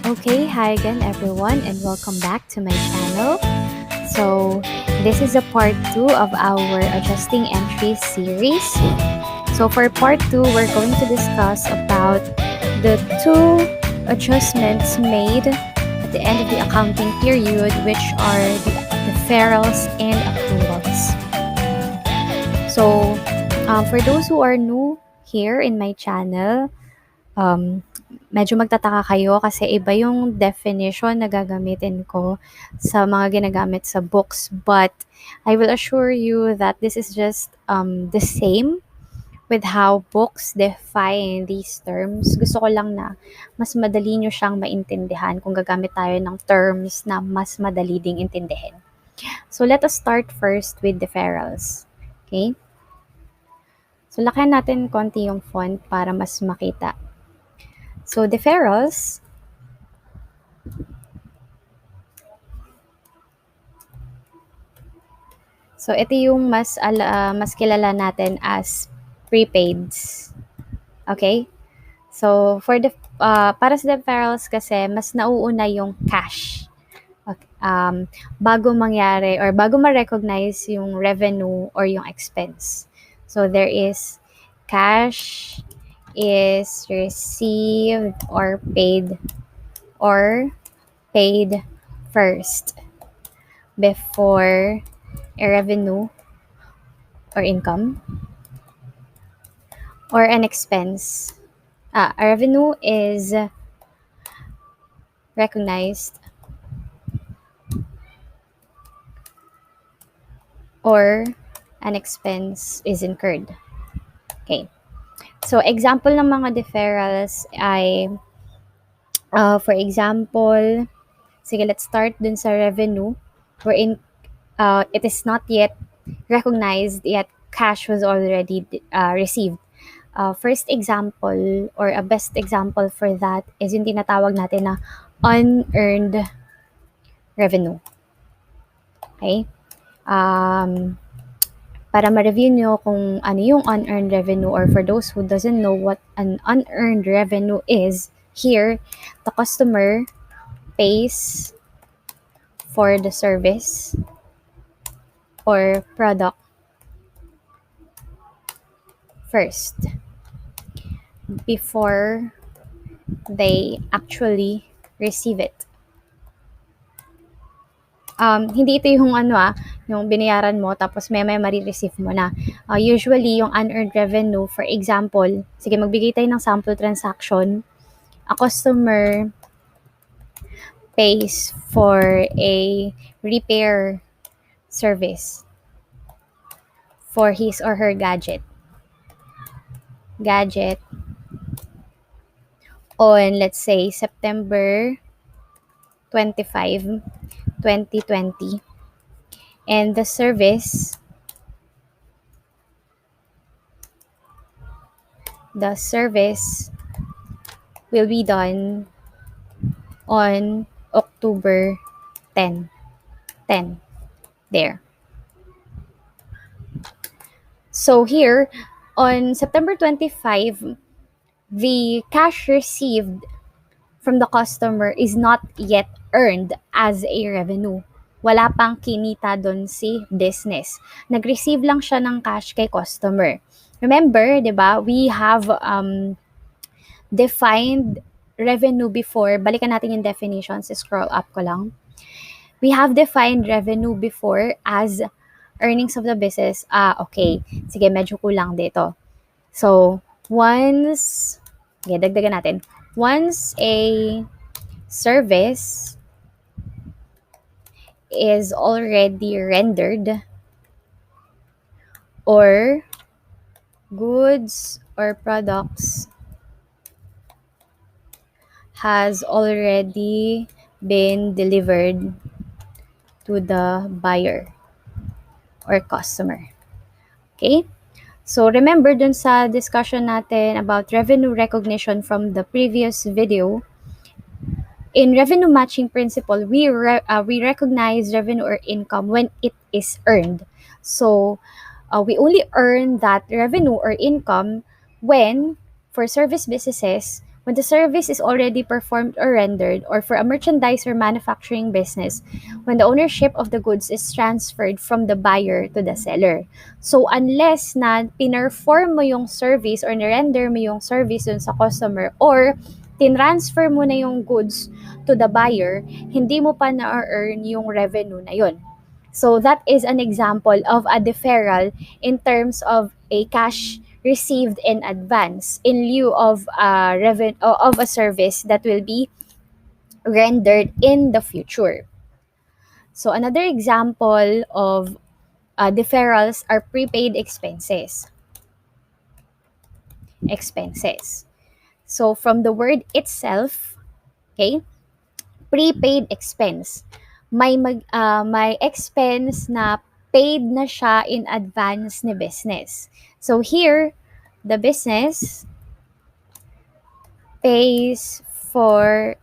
Okay, hi again everyone and welcome back to my channel. So, this is a part 2 of our adjusting entries series. So, for part 2, we're going to discuss about the two adjustments made at the end of the accounting period, which are the deferrals and accruals. So, for those who are new here in my channel, medyo magtataka kayo kasi iba yung definition na gagamitin ko sa mga ginagamit sa books. But I will assure you that this is just the same with how books define these terms. Gusto ko lang na mas madali nyo siyang maintindihan kung gagamit tayo ng terms na mas madali ding intindihin. So let us start first with deferrals. Okay? So lakihan natin konti yung font para mas makita. So, deferrals, so ito yung mas kilala natin as prepaids. Okay? So, para sa deferrals kasi, mas nauuna yung cash. Okay. Bago mangyari or bago ma-recognize yung revenue or yung expense. So, there is cash is received or paid first before a revenue or income or an expense. A revenue is recognized or an expense is incurred. Okay. So, example ng mga deferrals ay, for example, sige, let's start dun sa revenue wherein it is not yet recognized, yet cash was already received. First example or a best example for that is yung tinatawag natin na unearned revenue. Okay? Para ma-review nyo kung ano yung unearned revenue, or for those who doesn't know what an unearned revenue is, here, the customer pays for the service or product first before they actually receive it. Hindi ito yung yung binayaran mo tapos may marireceive mo na. Usually, yung unearned revenue, for example, sige, magbigay tayo ng sample transaction. A customer pays for a repair service for his or her gadget on, let's say, September 25, 2020. And the service will be done on October 10. There. So here, on September 25, the cash received from the customer is not yet earned as a revenue. Wala pang kinita doon si business. Nag-receive lang siya ng cash kay customer. Remember, di ba, we have defined revenue before. Balikan natin yung definitions. Scroll up ko lang. We have defined revenue before as earnings of the business. Okay. Sige, medyo kulang dito. So, dagdagan natin. Once a service is already rendered or goods or products has already been delivered to the buyer or customer. Okay? So, remember dun sa discussion natin about revenue recognition from the previous video, in revenue matching principle, we recognize revenue or income when it is earned. So, we only earn that revenue or income when, for service businesses, when the service is already performed or rendered, or for a merchandise or manufacturing business, when the ownership of the goods is transferred from the buyer to the seller. So, unless na pinerform mo yung service or nirender mo yung service dun sa customer or tinransfer mo na yung goods to the buyer, hindi mo pa na-earn yung revenue na yun. So, that is an example of a deferral in terms of a cash received in advance in lieu of of a service that will be rendered in the future. So another example of deferrals are prepaid expenses. So from the word itself, okay, prepaid expense. May expense na paid na siya in advance ni business. So here, the business pays for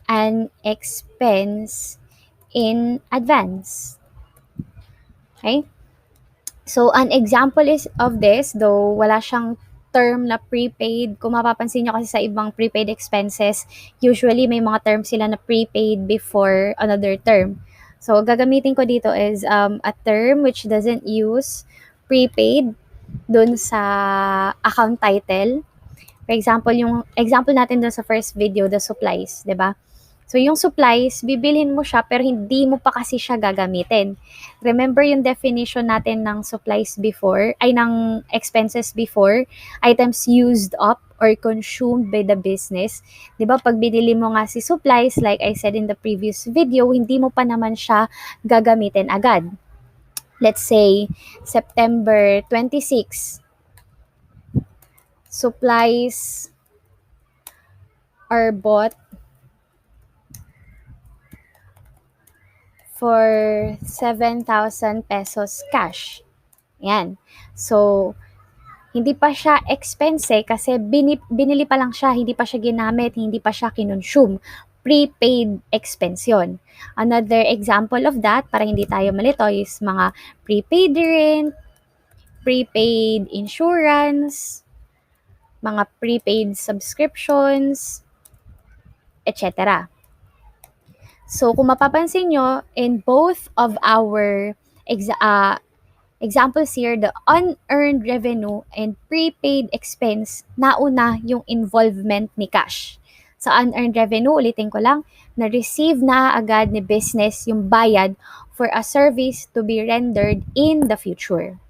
an expense in advance. Okay? So, an example is of this, though wala siyang term na prepaid. Kung mapapansin nyo kasi sa ibang prepaid expenses, usually may mga term sila na prepaid before another term. So, gagamitin ko dito is a term which doesn't use prepaid dun sa account title. For example, yung example natin dun sa first video, the supplies, 'di ba? So, yung supplies, bibilhin mo siya pero hindi mo pa kasi siya gagamitin. Remember yung definition natin ng supplies before, ay ng expenses before, items used up or consumed by the business. 'Di ba pag binili mo nga si supplies, like I said in the previous video, hindi mo pa naman siya gagamitin agad. Let's say, September 26, supplies are bought for 7,000 pesos cash. Yan. So, hindi pa siya expense kasi binili pa lang siya, hindi pa siya ginamit, hindi pa siya kinonsume. Prepaid expense yun. Another example of that, para hindi tayo malito, is mga prepaid rent, prepaid insurance, mga prepaid subscriptions, etc. So, kung mapapansin nyo, in both of our examples here, the unearned revenue and prepaid expense, nauna yung involvement ni cash. Sa unearned revenue, ulitin ko lang, na-receive na agad ni business yung bayad for a service to be rendered in the future.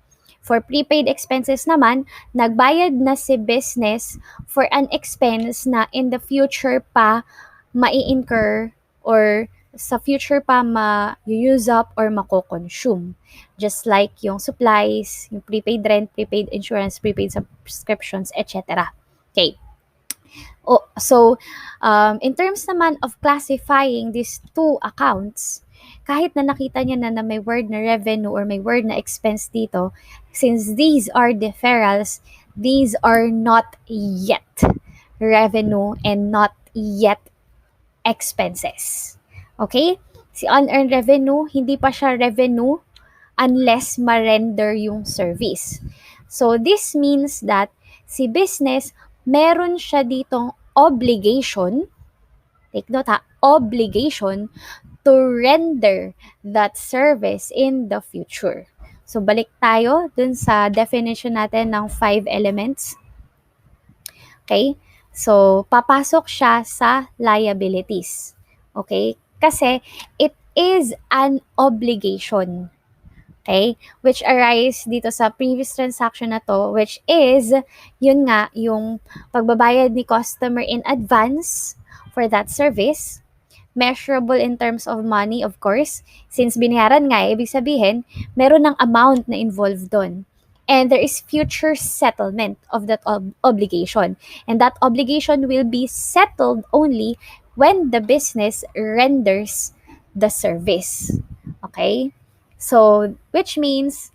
For prepaid expenses naman, nagbayad na si business for an expense na in the future pa mai-incur or sa future pa ma-use up or mako-consume. Just like yung supplies, yung prepaid rent, prepaid insurance, prepaid subscriptions, etc. Okay. So, in terms naman of classifying these two accounts, kahit na nakita niya na may word na revenue or may word na expense dito, since these are deferrals, these are not yet revenue and not yet expenses. Okay? Si unearned revenue, hindi pa siya revenue unless ma-render yung service. So, this means that si business, meron siya ditong obligation, take note ha, obligation to render that service in the future. So, balik tayo dun sa definition natin ng 5 elements. Okay? So, papasok siya sa liabilities. Okay? Kasi, it is an obligation. Okay? Which arise dito sa previous transaction na to, which is, yun nga, yung pagbabayad ni customer in advance for that service. Measurable in terms of money, of course. Since binayaran nga, ibig sabihin, meron ng amount na involved doon. And there is future settlement of that obligation. And that obligation will be settled only when the business renders the service. Okay? So, which means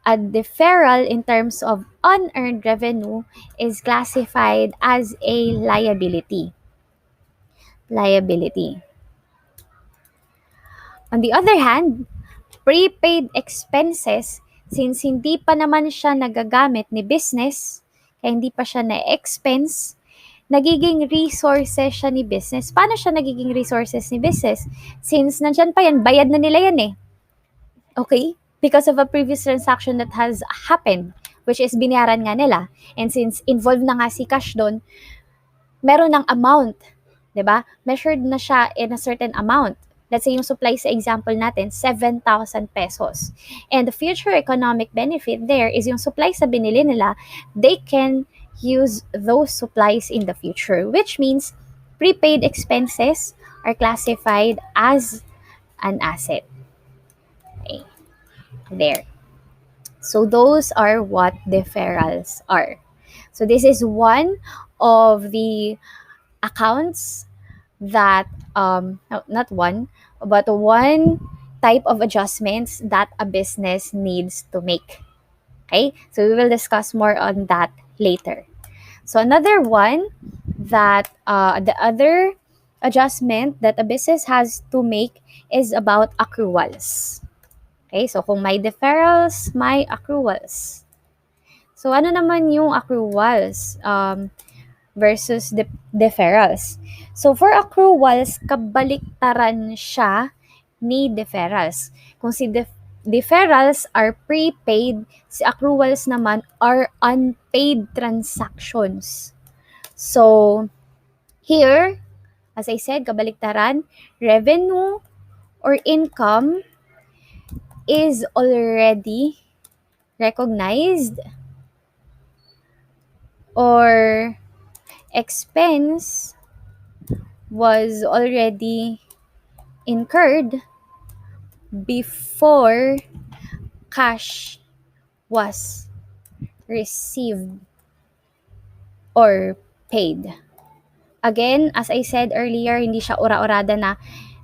a deferral in terms of unearned revenue is classified as a liability. On the other hand, prepaid expenses, since hindi pa naman siya nagagamit ni business, kaya hindi pa siya na-expense, nagiging resources siya ni business. Paano siya nagiging resources ni business? Since nandyan pa yan, bayad na nila yan eh. Okay? Because of a previous transaction that has happened, which is binayaran nga nila. And since involved na nga si cash doon, meron ng amount, 'di ba? Measured na siya in a certain amount. Let's say yung supply sa example natin, 7,000 pesos. And the future economic benefit there is yung supply sa binili nila, they can use those supplies in the future, which means prepaid expenses are classified as an asset. Okay. There. So those are what deferrals are. So this is one of the accounts that no, not one, but one type of adjustments that a business needs to make. Okay, so we will discuss more on that later. So another one that the other adjustment that a business has to make is about accruals. Okay, so kung may deferrals, may accruals. So ano naman yung accruals? Versus deferrals. So for accruals, kabaliktaran siya ni deferrals. Kung si deferrals are prepaid, si accruals naman are unpaid transactions. So here, as I said, kabaliktaran, revenue or income is already recognized or expense was already incurred before cash was received or paid. Again, as I said earlier, hindi siya ura-urada na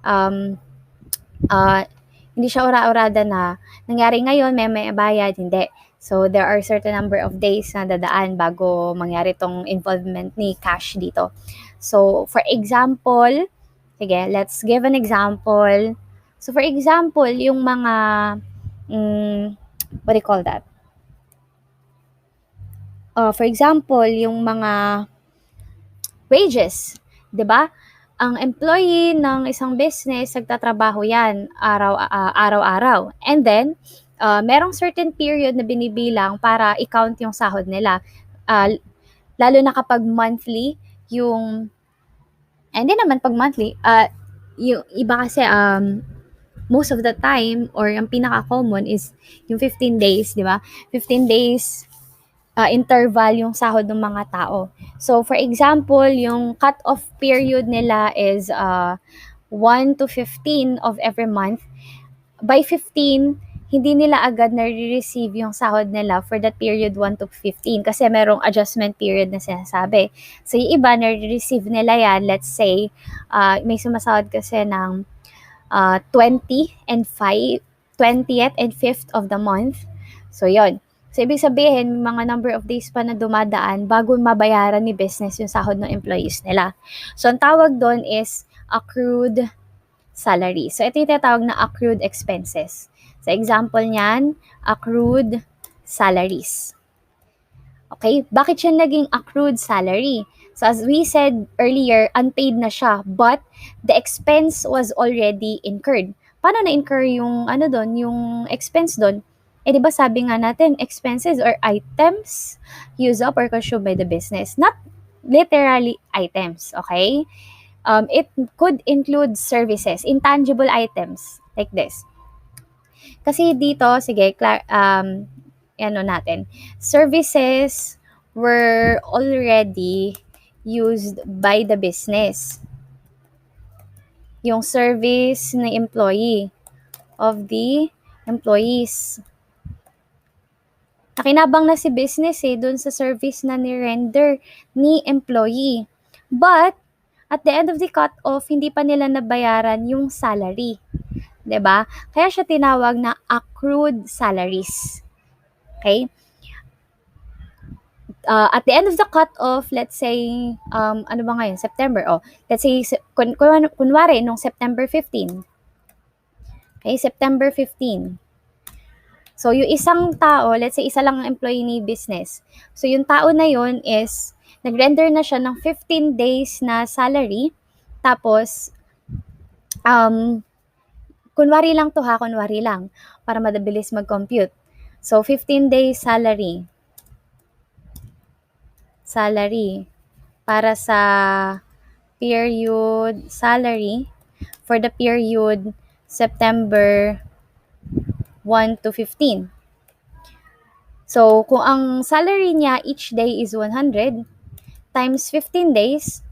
um, hindi siya ura-urada na nangyari ngayon, may bayad, hindi. So, there are certain number of days na dadaan bago mangyari tong involvement ni cash dito. So, for example, sige, let's give an example. So, for example, yung mga, what do you call that? For example, yung mga wages, 'di ba? Ang employee ng isang business nagtatrabaho 'yan araw-araw. And then merong certain period na binibilang para i-count yung sahod nila. Lalo na kapag monthly yung hindi naman pag monthly, yung iba kasi most of the time or ang pinaka-common is yung 15 days, 'di ba? 15 days interval yung sahod ng mga tao. So, for example, yung cut-off period nila is 1 to 15 of every month. By 15, hindi nila agad na-receive yung sahod nila for that period 1 to 15 kasi merong adjustment period na sinasabi. So, yung iba, na-receive nila yan, let's say, may sumasahod kasi ng 20 and 5, 20th and 5th of the month. So, yon. So, ibig sabihin, may mga number of days pa na dumadaan bago mabayaran ni business yung sahod ng employees nila. So, ang tawag doon is accrued salary. So, ito yung tinatawag na accrued expenses. So, example niyan, accrued salaries. Okay? Bakit siya naging accrued salary? So, as we said earlier, unpaid na siya, but the expense was already incurred. Paano na-incur yung, yung expense doon? Eh, di ba sabi nga natin, expenses or items used up or consumed by the business. Not literally items, okay? It could include services, intangible items, like this. Kasi dito, sige, natin. Services were already used by the business. Yung service ng employee, of the employees. Nakinabang na si business dun sa service na ni-render ni employee. But, at the end of the cut-off, hindi pa nila nabayaran yung salary. 'Di ba? Kaya siya tinawag na accrued salaries. Okay? At the end of the cut-off, let's say, ano ba ngayon? September. Let's say, kunwari, nung September 15. Okay, September 15. So, yung isang tao, let's say, isa lang ang employee ni business. So, yung tao na yun is, nag-render na siya ng 15 days na salary. Tapos, um, kunwari lang to ha, kunwari lang, para madabilis mag-compute. So, 15 days salary, para sa period salary, for the period September 1 to 15. So, kung ang salary niya each day is 100, times 15 days,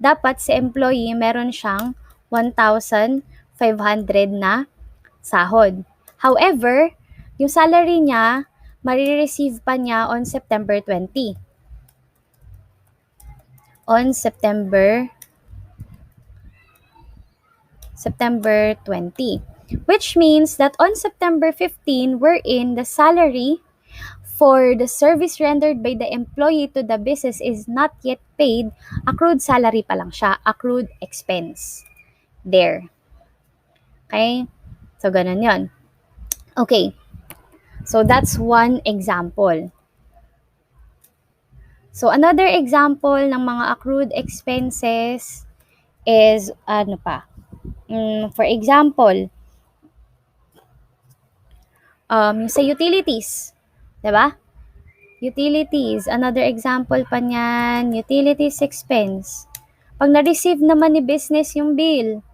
dapat si employee meron siyang 1,500 na sahod. However, yung salary niya, marireceive pa niya on September 20. On September 20. Which means that on September 15, wherein the salary for the service rendered by the employee to the business is not yet paid, accrued salary pa lang siya, accrued expense. There. Okay? So, ganun yon. Okay. So, that's one example. So, another example ng mga accrued expenses is, ano pa? For example, sa utilities. Diba? Utilities. Another example pa niyan, utilities expense. Pag na-receive naman ni business yung bill,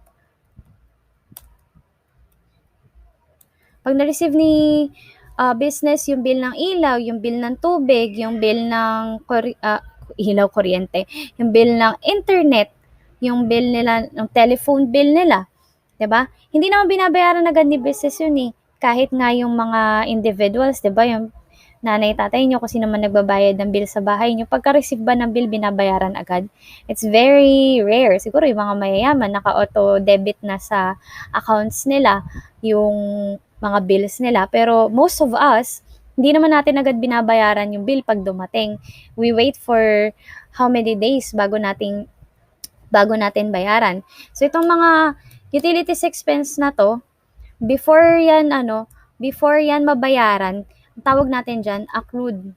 pag na-receive ni business yung bill ng ilaw, yung bill ng tubig, yung bill ng ilaw, kuryente, yung bill ng internet, yung bill nila, ng telephone bill nila, 'di ba? Hindi naman binabayaran agad ni business yun eh. Kahit nga yung mga individuals, 'di ba? Yung nanay, tatay nyo, kung sino man nagbabayad ng bill sa bahay nyo, pagka-receive ba ng bill, binabayaran agad? It's very rare. Siguro yung mga mayayaman, naka-auto debit na sa accounts nila yung mga bills nila. Pero most of us, hindi naman natin agad binabayaran yung bill pag dumating. We wait for how many days bago natin bayaran. So itong mga utilities expense na to, before yan mabayaran, ang tawag natin dyan, accrued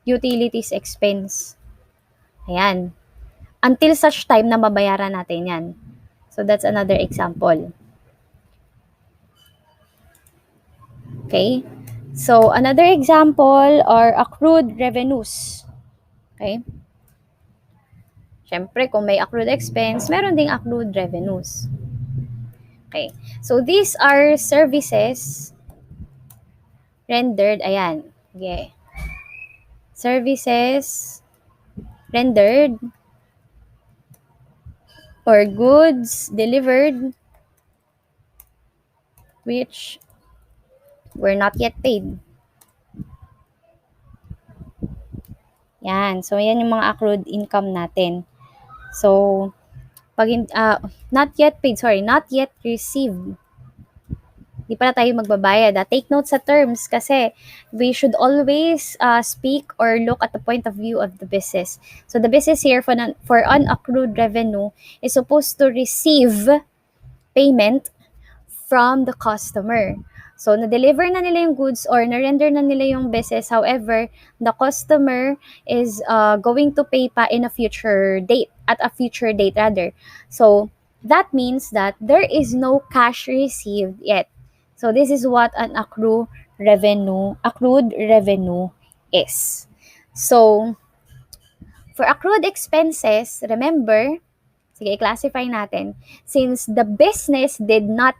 utilities expense. Ayan. Until such time na mabayaran natin yan. So that's another example. Okay? So, another example are accrued revenues. Okay? Siyempre, kung may accrued expense, meron ding accrued revenues. Okay. So, these are services rendered. Ayan. Okay. Services rendered or goods delivered which were not yet paid. Yan. So, yan yung mga accrued income natin. So, pag not yet received. Di pala tayo magbabayad. Take note sa terms kasi we should always speak or look at the point of view of the business. So, the business here for unaccrued revenue is supposed to receive payment from the customer. So, na-deliver na nila yung goods or na-render na nila yung business. However, the customer is going to pay pa at a future date rather. So, that means that there is no cash received yet. So, this is what an accrued revenue is. So, for accrued expenses, remember, sige, i-classify natin, since the business did not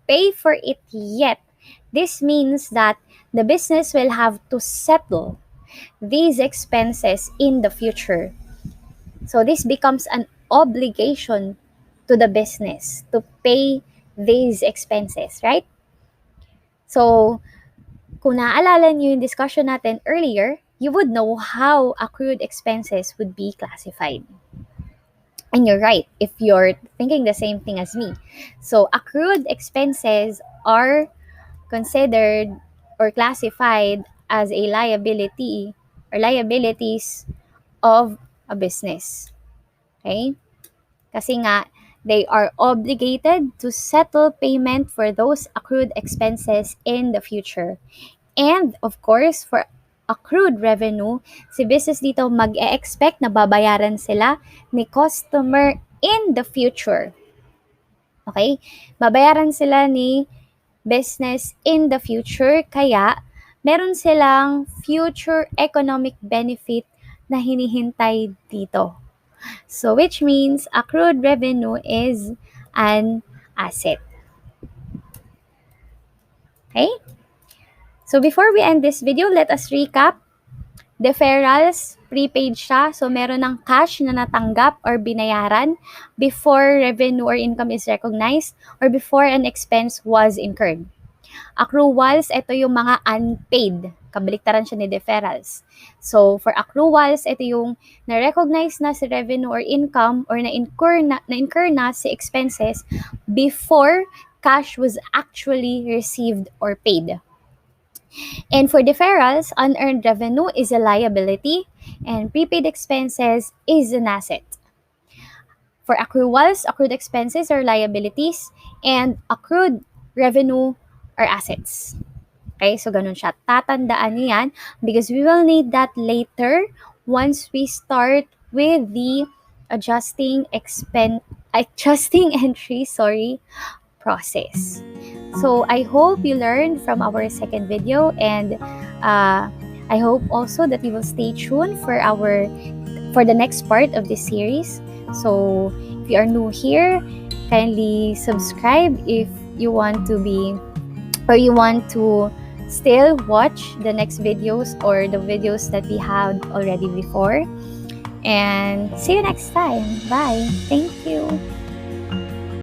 pay for it yet, this means that the business will have to settle these expenses in the future. So this becomes an obligation to the business to pay these expenses, right? So, kung naaalala niyo yung discussion natin earlier, you would know how accrued expenses would be classified. And you're right if you're thinking the same thing as me. So, accrued expenses are considered or classified as a liability or liabilities of a business. Okay? Kasi nga, they are obligated to settle payment for those accrued expenses in the future. And, of course, for accrued revenue, si business dito mag-e-expect na babayaran sila ni customer in the future. Okay? Babayaran sila ni business in the future, kaya meron silang future economic benefit na hinihintay dito. So, which means accrued revenue is an asset. Okay? So, before we end this video, let us recap. Deferrals, prepaid siya. So, meron ng cash na natanggap or binayaran before revenue or income is recognized or before an expense was incurred. Accruals, ito yung mga unpaid. Kabaliktaran siya ni deferrals. So, for accruals, ito yung na-recognize na si revenue or income or na-incur na si expenses before cash was actually received or paid. And for deferrals, unearned revenue is a liability and prepaid expenses is an asset. For accruals, accrued expenses are liabilities and accrued revenue are assets. Okay, so ganun siya. Tatandaan niyo yan because we will need that later once we start with the adjusting entry, process. So I hope you learned from our second video, and I hope also that you will stay tuned for the next part of this series. So if you are new here, kindly subscribe if you want to be or you want to still watch the next videos or the videos that we had already before. And see you next time. Bye. Thank you.